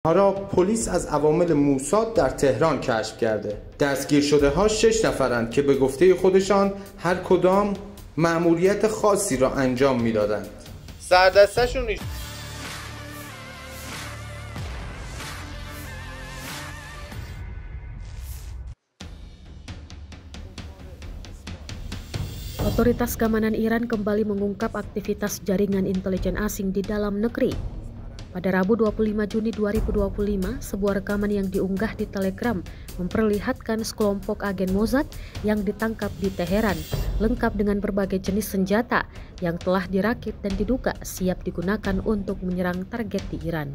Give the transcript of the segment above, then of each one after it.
را پلیس از عوامل موساد در تهران کشف کرده. دستگیر شده ها 6 نفرند که به گفته خودشان هر کدام مأموریت خاصی را انجام میدادند. سردستشون نیست. Otoritas Keamanan Iran kembali mengungkap aktivitas jaringan intelijen asing di dalam negeri. Pada Rabu 25 Juni 2025, sebuah rekaman yang diunggah di Telegram memperlihatkan sekelompok agen Mossad yang ditangkap di Teheran, lengkap dengan berbagai jenis senjata yang telah dirakit dan diduga siap digunakan untuk menyerang target di Iran.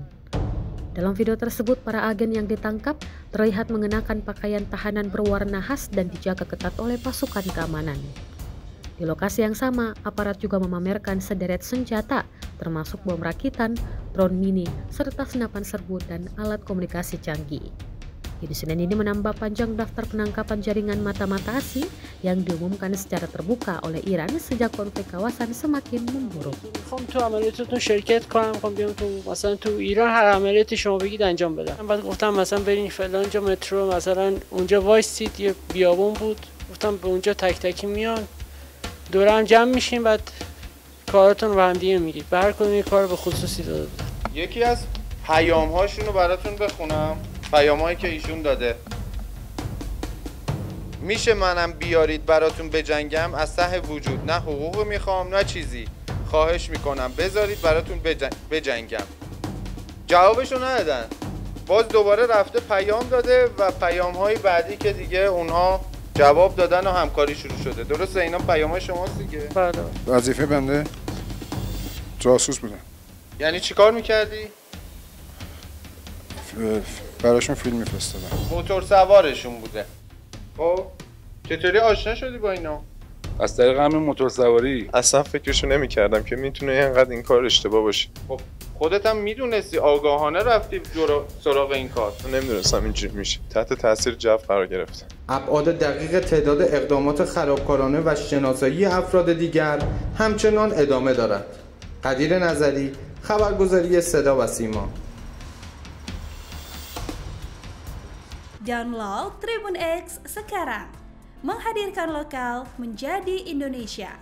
Dalam video tersebut, para agen yang ditangkap terlihat mengenakan pakaian tahanan berwarna khas dan dijaga ketat oleh pasukan keamanan. Di lokasi yang sama, aparat juga memamerkan sederet senjata, termasuk bom rakitan, drone mini, serta senapan serbu dan alat komunikasi canggih. Insiden ini menambah panjang daftar penangkapan jaringan mata-mata asing yang diumumkan secara terbuka oleh Iran sejak konflik kawasan semakin memburuk. تو عملیاتتون شرکت کنم، بیام تو مثلا تو ایران هر عملیاتی شما بگید انجام بدم. بعد گفتم مثلا برین فلان جا مترو، مثلا اونجا وایسید یه بیابون بود، گفتم به اونجا تک تکی میان. دوره هم جمع میشیم، بعد کاراتون رو به هم دیگه میگید. به هر کدوم یه کار به خصوصی داده بودن. یکی از پیام‌هاشون رو براتون بخونم، پیام‌هایی که ایشون داده. میشه منم بیارید براتون بجنگم، از ته وجود نه حقوق میخوام نه چیزی، خواهش میکنم بذارید براتون بجنگم. جوابشو ندادن. باز دوباره رفته پیام داده و پیام‌های بعدی که دیگه اونها جواب دادن و همکاری شروع شده. درسته اینا پیام‌های شماست دیگه؟ بله. وظیفه بنده جاسوس بودم. یعنی چیکار میکردی؟ براشون فیلم میفرستادم. موتور سوارشون بوده. خب چطوری آشنا شدی با اینا؟ از طریق همین موتور سواری. اصلا فکرشو نمی‌کردم که میتونه اینقدر این کار اشتباه باشه. خب خودت هم میدونستی، آگاهانه رفتی سراغ این کار. نمیدونستم اینجوری میشه. تحت تاثیر جو قرار گرفتم. ابعاد دقیق تعداد اقدامات خرابکارانه و شناسایی افراد دیگر همچنان ادامه دارد. قدیر نظری، خبرگزاری صدا و سیما. Download Tribun X sekarang, menghadirkan lokal menjadi Indonesia.